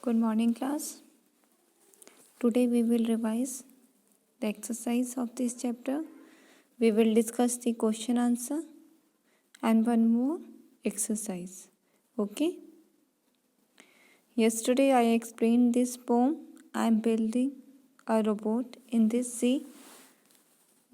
Good morning, class. Today we will revise the exercise of this chapter. We will discuss the question answer and one more exercise. Okay? Yesterday I explained this poem. I am building a robot in this sea.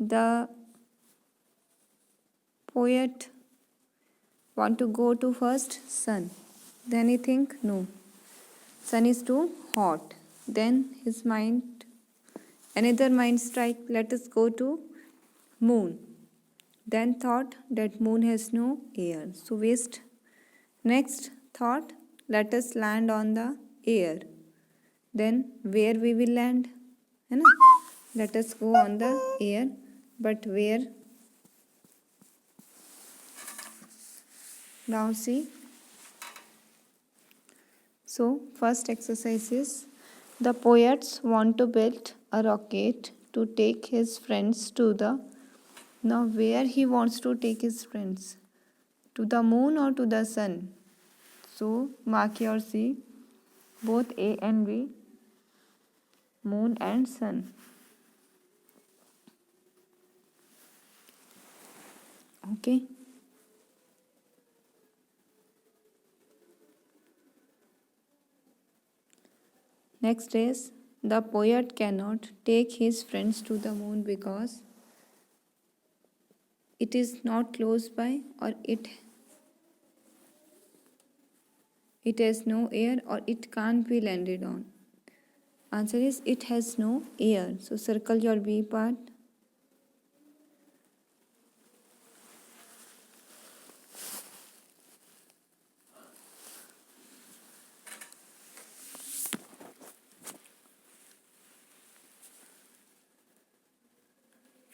The poet want to go to first sun. Then he think no. Sun is too hot. Then his mind, another mind strike, let us go to moon. Then thought that moon has no air. So waste. Next thought, let us land on the air. Then where we will land? है ना? Let us go on the air. But where? Now see. So first exercise is the poets want to build a rocket to take his friends to the. Now where he wants to take his friends? To the moon or to the sun? So mark your C, both A and B, moon and sun. Okay. Next is the poet cannot take his friends to the moon because it is not close by or it has no air or it can't be landed on. Answer is it has no air. So circle your B part.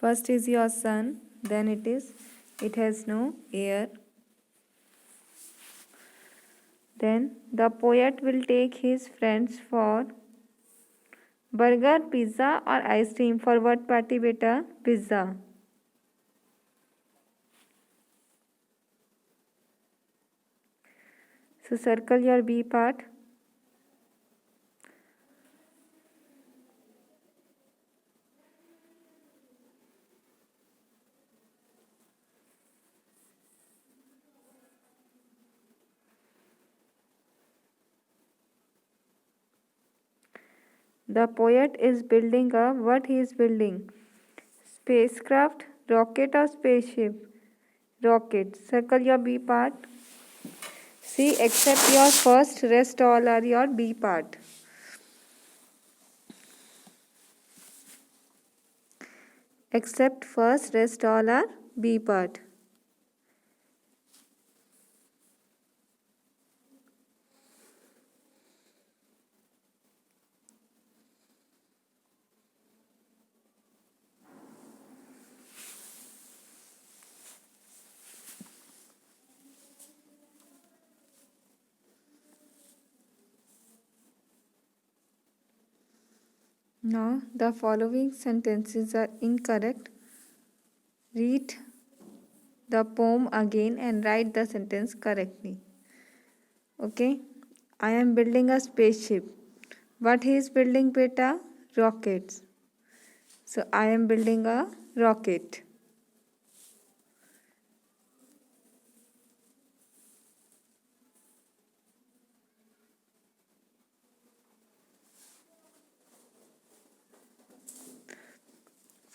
First is your sun, then it has no air. Then the poet will take his friends for burger, pizza or ice cream. For what party beta? Pizza. So circle your B part. The poet is building what he is building? Spacecraft, rocket or spaceship? Rocket. Circle your B part. See, except your first, rest all are your B part. Except first, rest all are B part. Now, the following sentences are incorrect. Read the poem again and write the sentence correctly. Okay? I am building a spaceship. What he is building, beta? Rockets. So, I am building a rocket.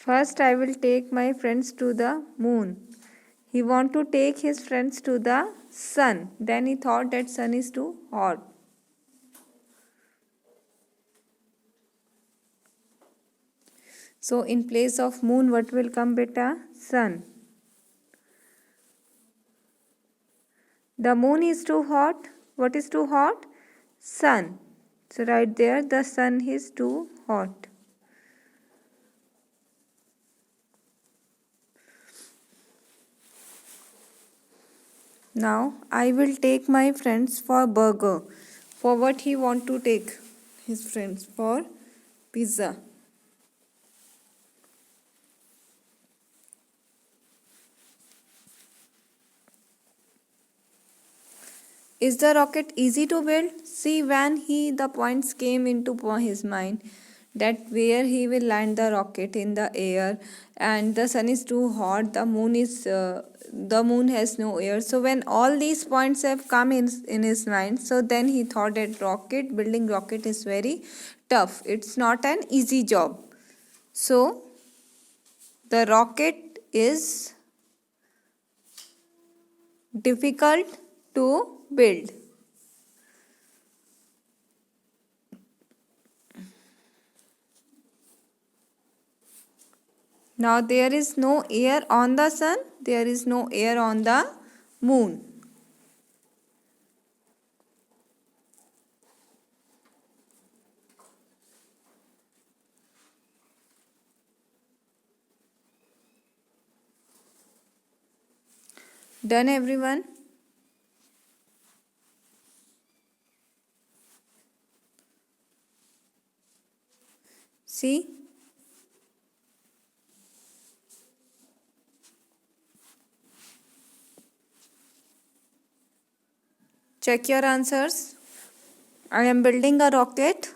First, I will take my friends to the moon. He want to take his friends to the sun. Then he thought that sun is too hot. So, in place of moon, what will come, beta? Sun. The moon is too hot. What is too hot? Sun. So, right there, the sun is too hot. Now, I will take my friends for burger. For what he want to take his friends? For pizza. Is the rocket easy to build? See, when the points came into his mind that where he will land the rocket in the air, and the sun is too hot, the moon has no air. So when all these points have come in his mind, so then he thought that building rocket is very tough. It's not an easy job. So the rocket is difficult to build. Now there is no air on the sun, there is no air on the moon. Done, everyone? See? Check your answers. I am building a rocket.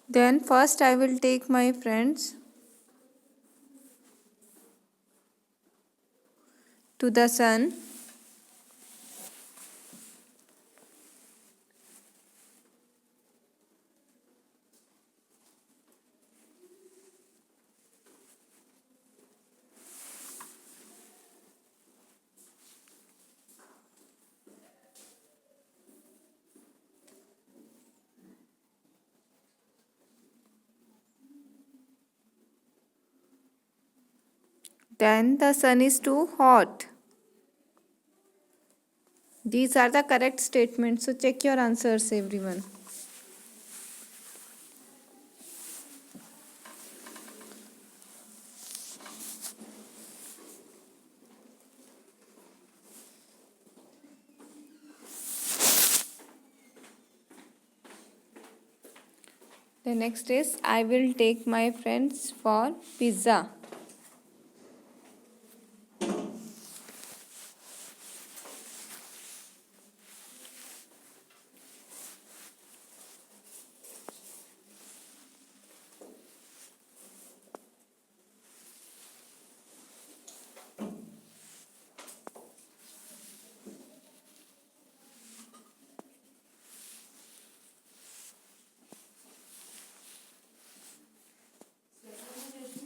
Then first I will take my friends to the sun. Then the sun is too hot. These are the correct statements. So check your answers, everyone. The next is I will take my friends for pizza.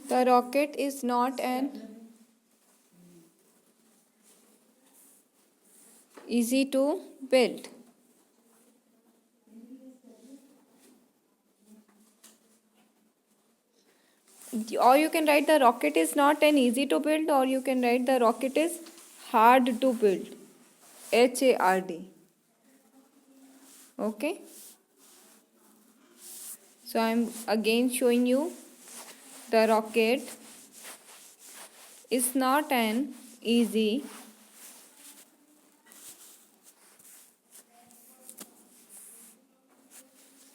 The rocket is not an easy to build. Or you can write the rocket is not an easy to build, or you can write the rocket is hard to build. HARD. Okay. So I am again showing you the rocket is not an easy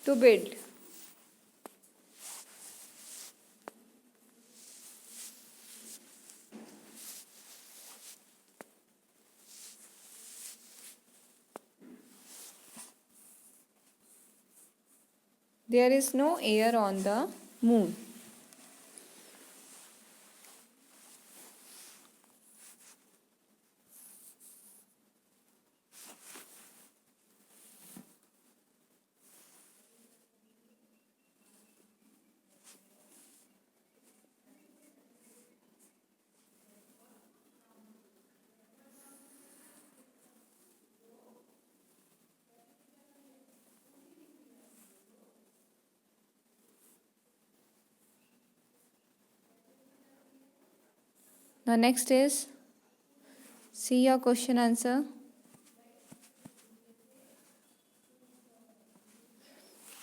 to build. There is no air on the moon. Now next is see your question answer.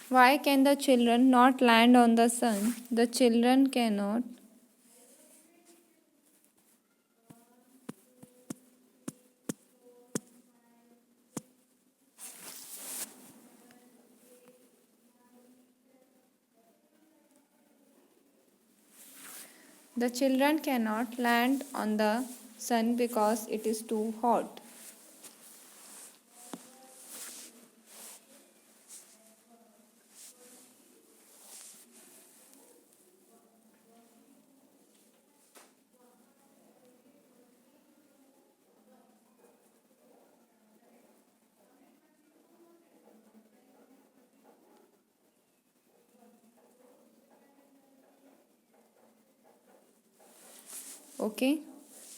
Why can the children not land on the sun? The children cannot The children cannot land on the sun because it is too hot. Okay.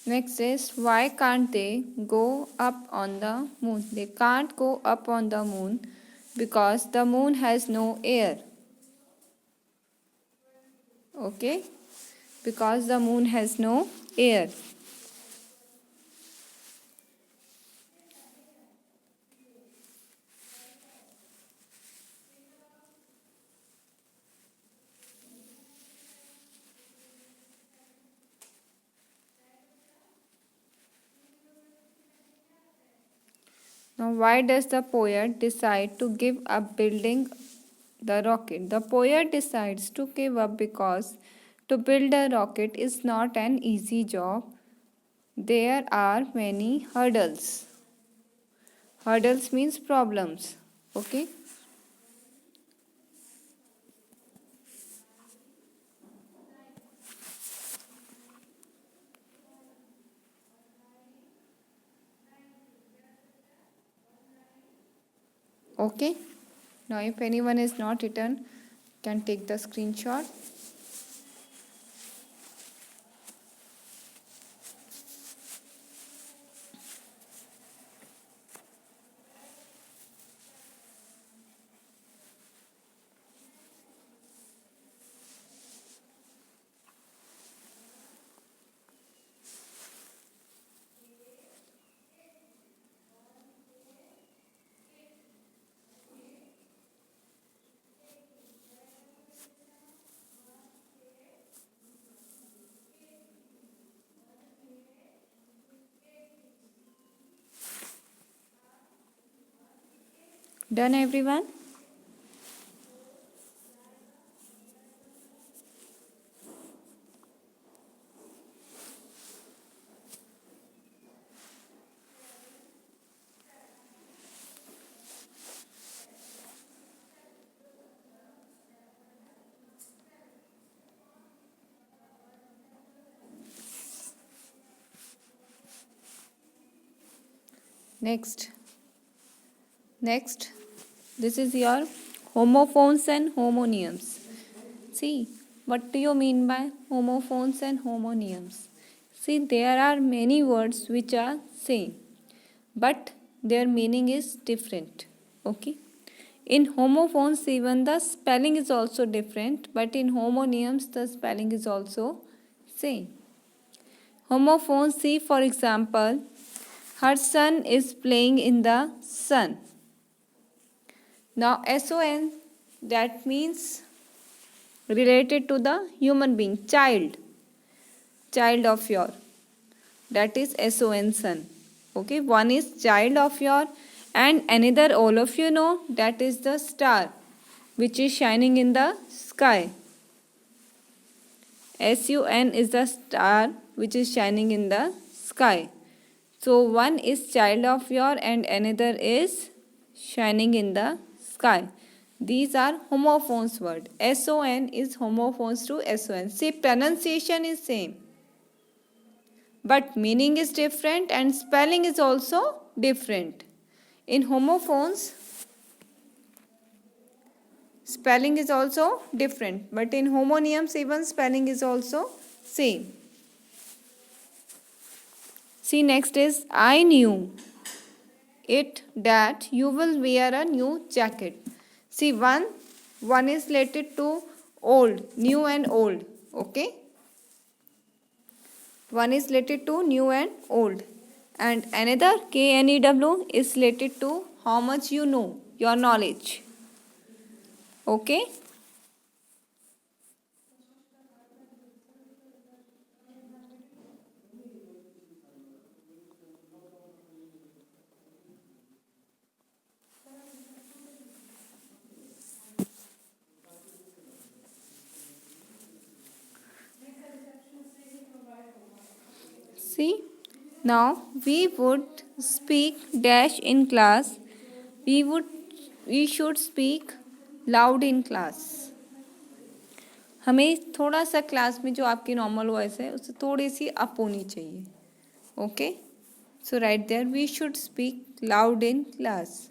Next is, why can't they go up on the moon? They can't go up on the moon because the moon has no air. Okay. Because the moon has no air. Now, why does the poet decide to give up building the rocket? The poet decides to give up because to build a rocket is not an easy job. There are many hurdles. Hurdles means problems. Okay. Okay. Now, if anyone is not written, can take the screenshot. Done, everyone? Next, this is your homophones and homonyms. See, what do you mean by homophones and homonyms? See, there are many words which are same, but their meaning is different. Okay. In homophones, even the spelling is also different, but in homonyms, the spelling is also same. Homophones, see, for example, her son is playing in the sun. Now, SON, that means related to the human being, child of your, that is SON, son. Okay, one is child of your, and another, all of you know, that is the star which is shining in the sky. SUN is the star which is shining in the sky. So one is child of your and another is shining in the sky. These are homophones word. SON is homophones to SON. See, pronunciation is same, but meaning is different and spelling is also different. In homophones, spelling is also different, but in homonyms even spelling is also same. See, next is, I knew it that you will wear a new jacket. See, one is related to old, new and old. Okay. One is related to new and old. And another, KNEW, is related to how much you know, your knowledge. Okay. See, now we would speak dash in class. We should speak loud in class. हमें थोड़ा सा class में जो आपकी normal voice है उससे थोड़ी सी up होनी चाहिए. Okay, so right there we should speak loud in class.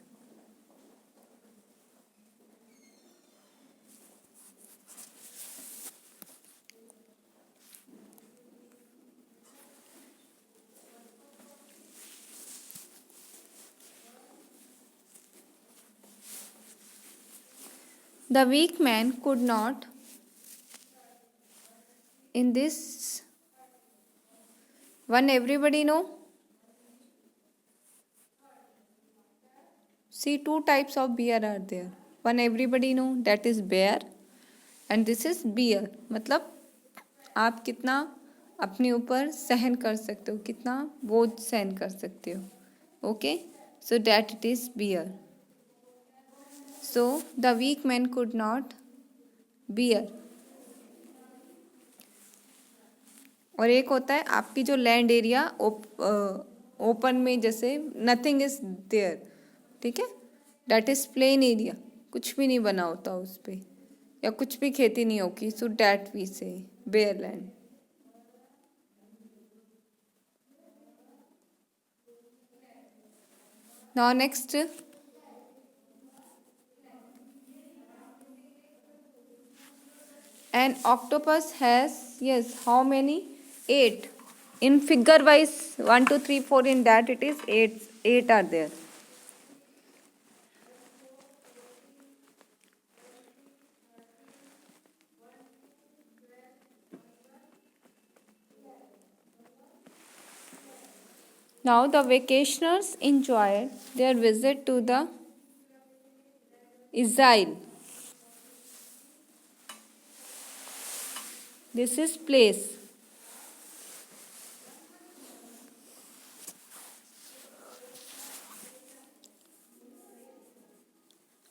The weak man could not. In this one, everybody know. See, two types of beer are there. One everybody know, that is bear, and this is beer. मतलब आप कितना अपने ऊपर सहन कर सकते हो, कितना बोझ सहन कर सकते हो. Okay, so that it is beer. So the weak man could not bear. और एक होता है आपकी जो लैंड एरिया ओपन में, जैसे नथिंग इज देयर. ठीक है, दैट इज प्लेन एरिया, कुछ भी नहीं बना होता उस पर, या कुछ भी खेती नहीं होगी. So that we say bare land. Now next, an octopus has, yes, how many? 8. In figure wise 1 2 3 4, in that it is 8 are there. Now the vacationers enjoyed their visit to the Israel. This is place.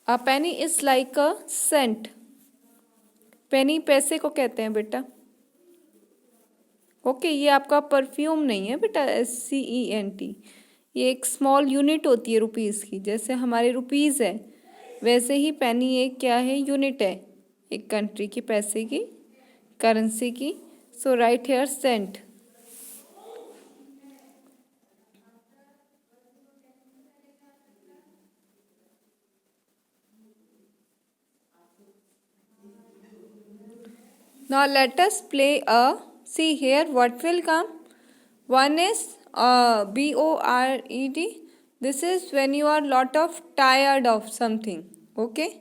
A penny is like a cent. पेनी पैसे को कहते हैं बेटा. Okay, ये आपका perfume नहीं है बेटा, SCENT. ये एक स्मॉल यूनिट होती है रुपीज़ की. जैसे हमारे रुपीज़ है वैसे ही पेनी एक क्या है, यूनिट है एक कंट्री की पैसे की, करेंसी की. So write here cent. Now let us play a, see here what will come. One is BORED. This is when you are lot of tired of something. Okay.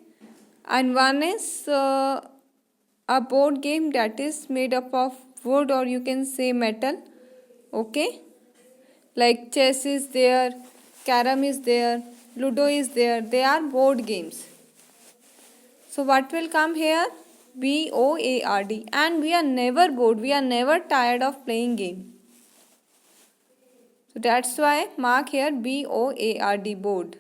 And one is a board game that is made up of wood, or you can say metal. Okay. Like chess is there, carom is there, ludo is there. They are board games. So what will come here? BOARD. And we are never bored, we are never tired of playing game. So that's why mark here BOARD, board.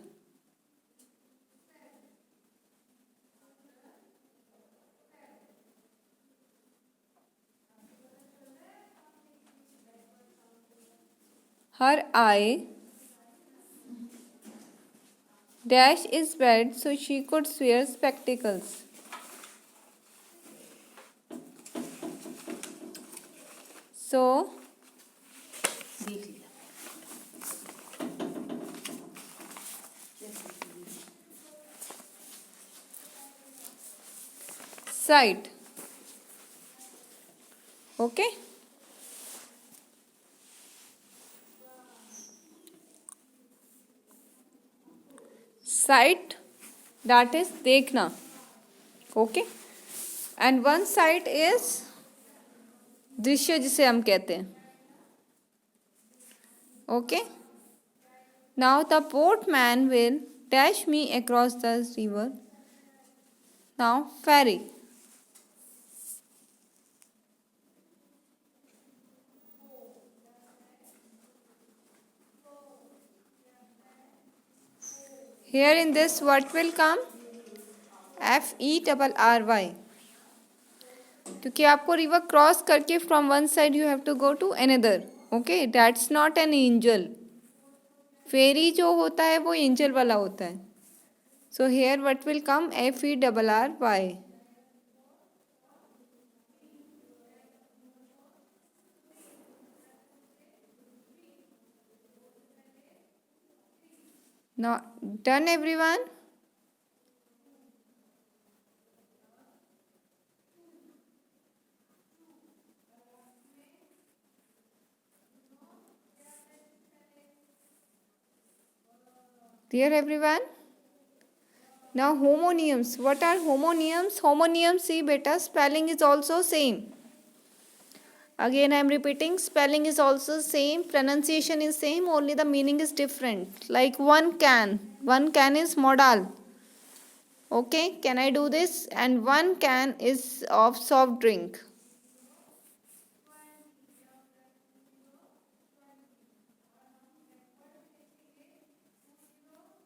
Her eye dash is bad, so she could wear spectacles. So sight. Okay. Sight, that is देखना. Okay. And one sight is दृश्य, जिसे हम कहते हैं. Okay. Now the boatman will dash me across the river. Now ferry. Here in this what will come? FERRY. क्योंकि आपको river cross करके from one side you have to go to another. Okay, that's not an angel. Ferry जो होता है वो angel वाला होता है. So here what will come? FERRY. Now, done everyone? Clear everyone? Now homonyms. What are homonyms? Homonyms, see beta, spelling is also same. Again I am repeating, spelling is also same, pronunciation is same, only the meaning is different. Like one can is modal. Okay, can I do this? And one can is of soft drink.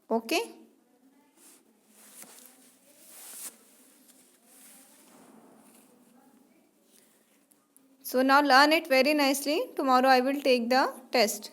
Okay. So now learn it very nicely. Tomorrow I will take the test.